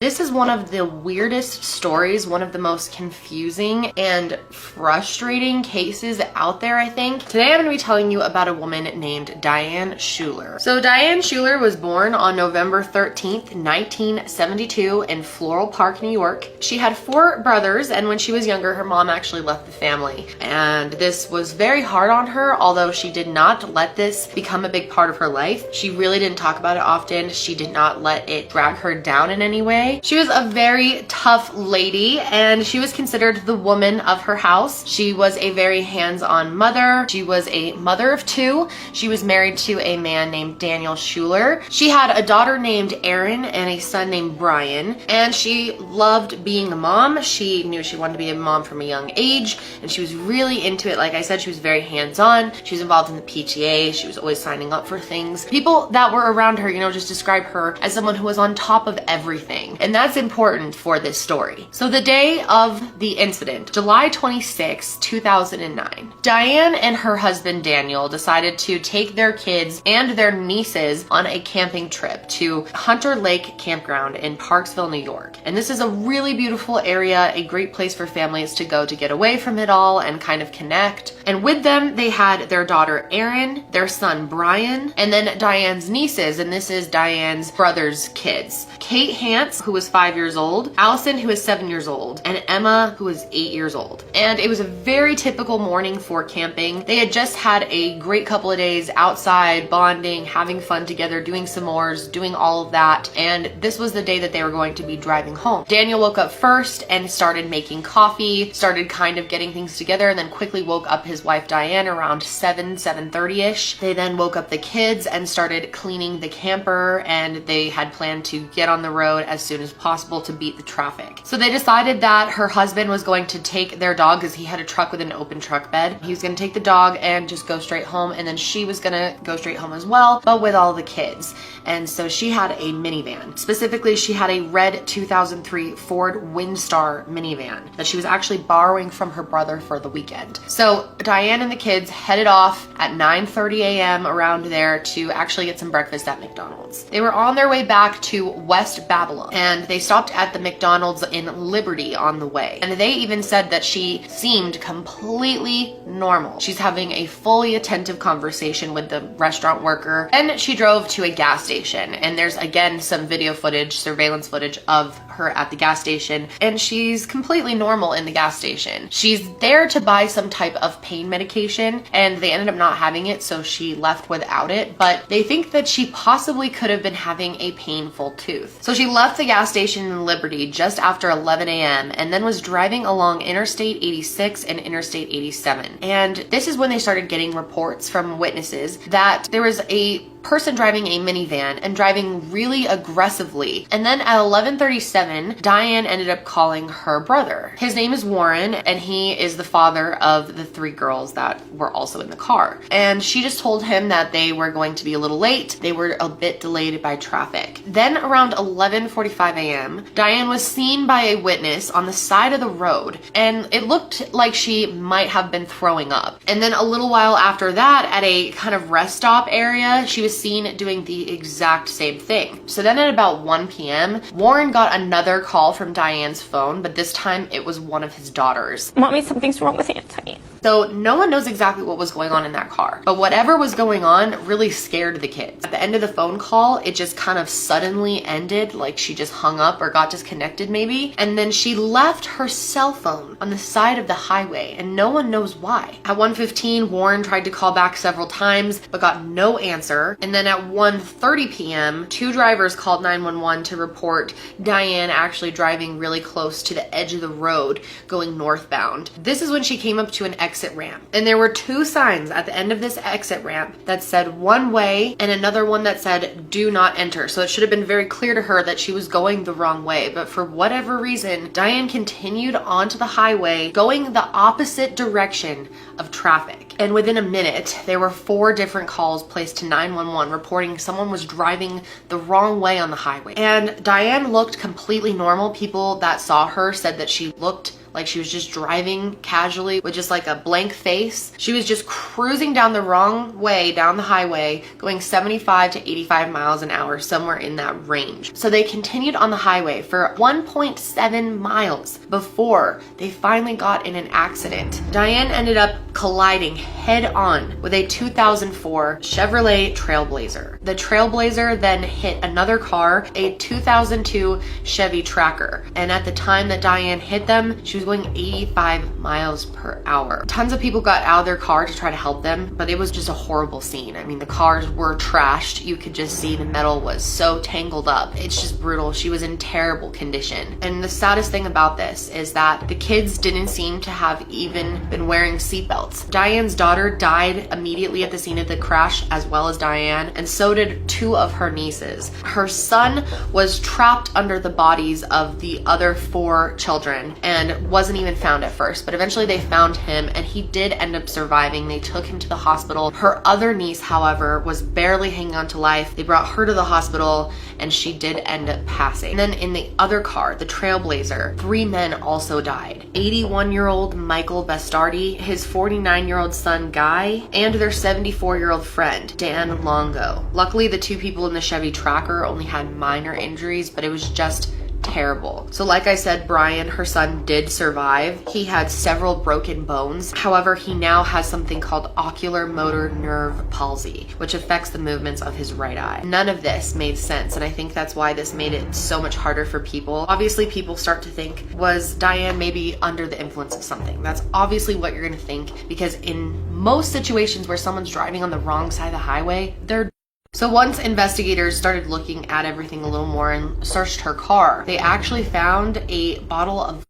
This is one of the weirdest stories, one of the most confusing and frustrating cases out there, I think. Today I'm going to be telling you about a woman named Diane Schuler. So Diane Schuler was born on November 13th, 1972 in Floral Park, New York. She had 4 brothers, and when she was younger, her mom actually left the family. And this was very hard on her, although she did not let this become a big part of her life. She really didn't talk about it often. She did not let it drag her down in any way. She was a very tough lady, and she was considered the woman of her house. She was a very hands-on mother. She was a mother of 2. She was married to a man named Daniel Schuler. She had a daughter named Erin and a son named Brian, and she loved being a mom. She knew she wanted to be a mom from a young age, and she was really into it. Like I said, she was very hands-on. She was involved in the PTA. She was always signing up for things. People that were around her, just describe her as someone who was on top of everything. And that's important for this story. So the day of the incident, July 26, 2009, Diane and her husband Daniel decided to take their kids and their nieces on a camping trip to Hunter Lake Campground in Parksville, New York. And this is a really beautiful area, a great place for families to go to get away from it all and kind of connect. And with them, they had their daughter Erin, their son Brian, and then Diane's nieces, and this is Diane's brother's kids. Kate Hance, who was 5 years old, Allison, who was 7 years old, and Emma, who was 8 years old. And it was a very typical morning for camping. They had just had a great couple of days outside, bonding, having fun together, doing s'mores, doing all of that. And this was the day that they were going to be driving home. Daniel woke up first and started making coffee, started kind of getting things together, and then quickly woke up his wife Diane around 7:30ish. They then woke up the kids and started cleaning the camper, and they had planned to get on the road as soon as possible to beat the traffic. So they decided that her husband was going to take their dog, because he had a truck with an open truck bed. He was going to take the dog and just go straight home, and then she was going to go straight home as well, but with all the kids. And so she had a minivan. Specifically, she had a red 2003 Ford Windstar minivan that she was actually borrowing from her brother for the weekend. So Diane and the kids headed off at 9:30 a.m. around there to actually get some breakfast at McDonald's. They were on their way back to West Babylon, and they stopped at the McDonald's in Liberty on the way. And they even said that she seemed completely normal. She's having a fully attentive conversation with the restaurant worker. Then she drove to a gas station, and there's again some video footage, surveillance footage of her at the gas station, and she's completely normal in the gas station. She's there to buy some type of pain medication, and they ended up not having it, so she left without it, but they think that she possibly could have been having a painful tooth. So she left the gas station in Liberty just after 11 a.m. and then was driving along Interstate 86 and Interstate 87. And this is when they started getting reports from witnesses that there was a person driving a minivan and driving really aggressively. And then at 11:37, Diane ended up calling her brother. His name is Warren, and he is the father of the 3 girls that were also in the car. And she just told him that they were going to be a little late. They were a bit delayed by traffic. Then around 11:45 a.m., Diane was seen by a witness on the side of the road, and it looked like she might have been throwing up. And then a little while after that, at a kind of rest stop area, she was seen doing the exact same thing. So then at about 1 p.m., Warren got another call from Diane's phone, but this time it was one of his daughters. Mommy, something's wrong with Auntie. So no one knows exactly what was going on in that car, but whatever was going on really scared the kids. At the end of the phone call, it just kind of suddenly ended, like she just hung up or got disconnected maybe, and then she left her cell phone on the side of the highway, and no one knows why. At 1:15, Warren tried to call back several times, but got no answer. And then at 1:30 p.m., 2 drivers called 911 to report Diane actually driving really close to the edge of the road going northbound. This is when she came up to an exit ramp, and there were 2 signs at the end of this exit ramp that said one way and another one that said do not enter. So it should have been very clear to her that she was going the wrong way, but for whatever reason, Diane continued onto the highway going the opposite direction of traffic. And within a minute, there were 4 different calls placed to 911 reporting someone was driving the wrong way on the highway. And Diane looked completely normal. People that saw her said that she looked like she was just driving casually with just like a blank face. She was just cruising down the wrong way down the highway, going 75 to 85 miles an hour, somewhere in that range. So they continued on the highway for 1.7 miles before they finally got in an accident. Diane ended up colliding head on with a 2004 Chevrolet Trailblazer. The Trailblazer then hit another car, a 2002 Chevy Tracker. And at the time that Diane hit them, she was going 85 miles per hour. Tons of people got out of their car to try to help them, but it was just a horrible scene. I mean, the cars were trashed. You could just see the metal was so tangled up. It's just brutal. She was in terrible condition. And the saddest thing about this is that the kids didn't seem to have even been wearing seatbelts. Diane's daughter died immediately at the scene of the crash, as well as Diane, and so did two of her nieces. Her son was trapped under the bodies of the other 4 children and wasn't even found at first, but eventually they found him and he did end up surviving. They took him to the hospital. Her other niece, however, was barely hanging on to life. They brought her to the hospital and she did end up passing. And then in the other car, the Trailblazer, 3 men also died. 81-year-old Michael Bastardi, his 49-year-old son Guy, and their 74-year-old friend Dan Longo. Luckily, the 2 people in the Chevy Tracker only had minor injuries, but it was just terrible. So like I said, Brian, her son, did survive. He had several broken bones. However, he now has something called ocular motor nerve palsy, which affects the movements of his right eye. None of this made sense, and I think that's why this made it so much harder for people. Obviously, people start to think, was Diane maybe under the influence of something? That's obviously what you're gonna think, because in most situations where someone's driving on the wrong side of the highway, they're So once investigators started looking at everything a little more and searched her car, they actually found a bottle of...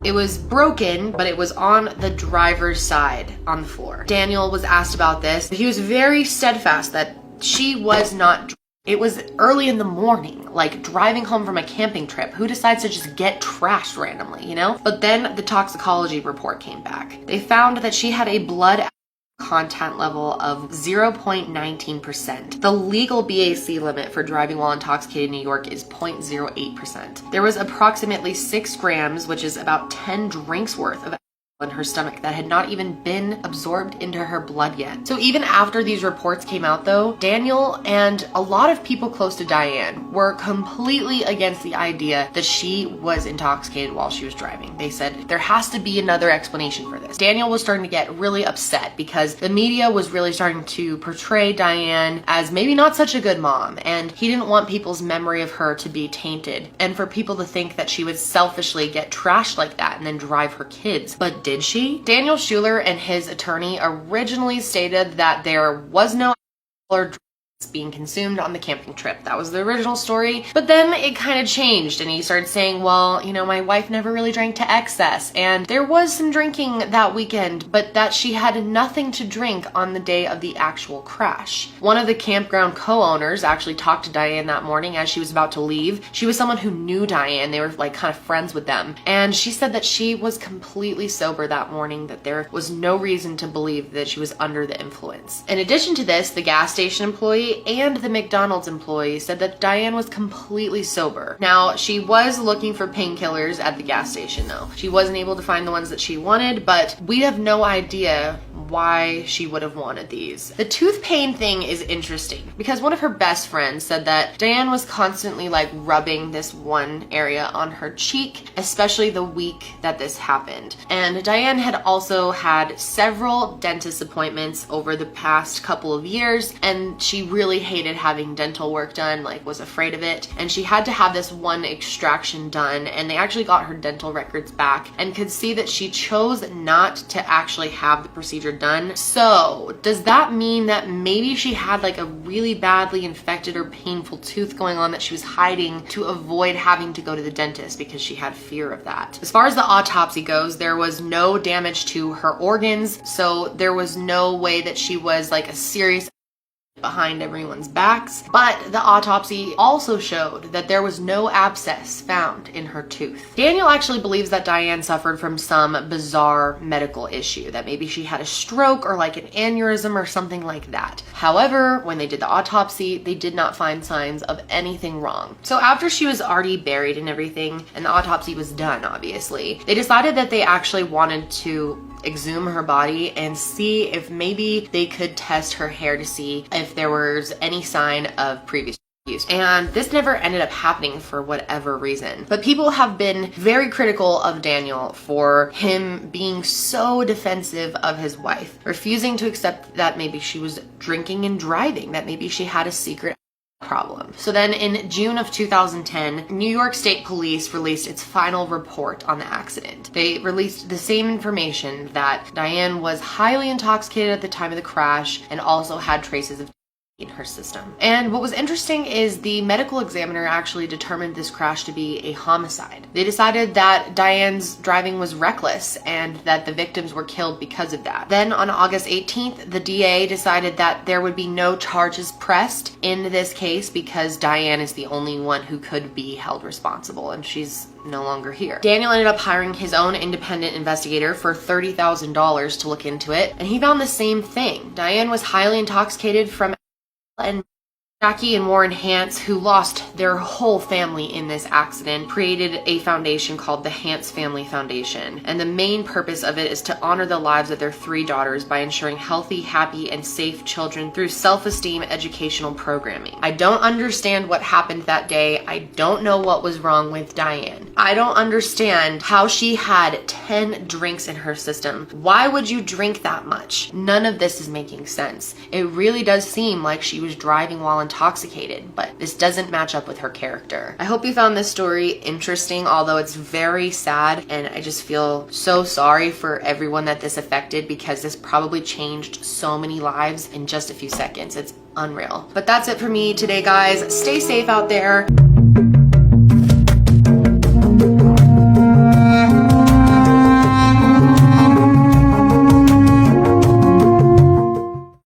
It was broken, but it was on the driver's side on the floor. Daniel was asked about this. He was very steadfast that she was not... It was early in the morning, like driving home from a camping trip. Who decides to just get trashed randomly, you know? But then the toxicology report came back. They found that she had a blood content level of 0.19%. The legal BAC limit for driving while intoxicated in New York is 0.08%. There was approximately 6 grams, which is about 10 drinks worth of in her stomach that had not even been absorbed into her blood yet. So even after these reports came out though, Daniel and a lot of people close to Diane were completely against the idea that she was intoxicated while she was driving. They said there has to be another explanation for this. Daniel was starting to get really upset because the media was really starting to portray Diane as maybe not such a good mom, and he didn't want people's memory of her to be tainted and for people to think that she would selfishly get trashed like that and then drive her kids. But did she? Daniel Schuler and his attorney originally stated that there was no alcohol or being consumed on the camping trip. That was the original story. But then it kind of changed and he started saying, well, you know, my wife never really drank to excess and there was some drinking that weekend, but that she had nothing to drink on the day of the actual crash. One of the campground co-owners actually talked to Diane that morning as she was about to leave. She was someone who knew Diane. They were like kind of friends with them. And she said that she was completely sober that morning, that there was no reason to believe that she was under the influence. In addition to this, the gas station employee and the McDonald's employee said that Diane was completely sober. Now, she was looking for painkillers at the gas station though. She wasn't able to find the ones that she wanted, but we have no idea why she would have wanted these. The tooth pain thing is interesting because one of her best friends said that Diane was constantly like rubbing this one area on her cheek, especially the week that this happened. And Diane had also had several dentist appointments over the past couple of years, and she really hated having dental work done, like was afraid of it. And she had to have this one extraction done, and they actually got her dental records back and could see that she chose not to actually have the procedure done. So does that mean that maybe she had like a really badly infected or painful tooth going on that she was hiding to avoid having to go to the dentist because she had fear of that? As far as the autopsy goes, there was no damage to her organs, so there was no way that she was like a serious behind everyone's backs, but the autopsy also showed that there was no abscess found in her tooth. Daniel actually believes that Diane suffered from some bizarre medical issue, that maybe she had a stroke or like an aneurysm or something like that. However, when they did the autopsy, they did not find signs of anything wrong. So after she was already buried and everything, and the autopsy was done, obviously, they decided that they actually wanted to exhume her body and see if maybe they could test her hair to see if there was any sign of previous use. And this never ended up happening for whatever reason. But people have been very critical of Daniel for him being so defensive of his wife, refusing to accept that maybe she was drinking and driving, that maybe she had a secret problem. So then in June of 2010, New York State Police released its final report on the accident. They released the same information that Diane was highly intoxicated at the time of the crash and also had traces of in her system. And what was interesting is the medical examiner actually determined this crash to be a homicide. They decided that Diane's driving was reckless and that the victims were killed because of that. Then on August 18th, the DA decided that there would be no charges pressed in this case because Diane is the only one who could be held responsible, and she's no longer here. Daniel ended up hiring his own independent investigator for $30,000 to look into it, and he found the same thing. Diane was highly intoxicated from and Jackie and Warren Hance, who lost their whole family in this accident, created a foundation called the Hance Family Foundation. And the main purpose of it is to honor the lives of their 3 daughters by ensuring healthy, happy, and safe children through self-esteem educational programming. I don't understand what happened that day. I don't know what was wrong with Diane. I don't understand how she had 10 drinks in her system. Why would you drink that much? None of this is making sense. It really does seem like she was driving while intoxicated, but this doesn't match up with her character. I hope you found this story interesting, although it's very sad, and I just feel so sorry for everyone that this affected because this probably changed so many lives in just a few seconds. It's unreal. But that's it for me today, guys. Stay safe out there.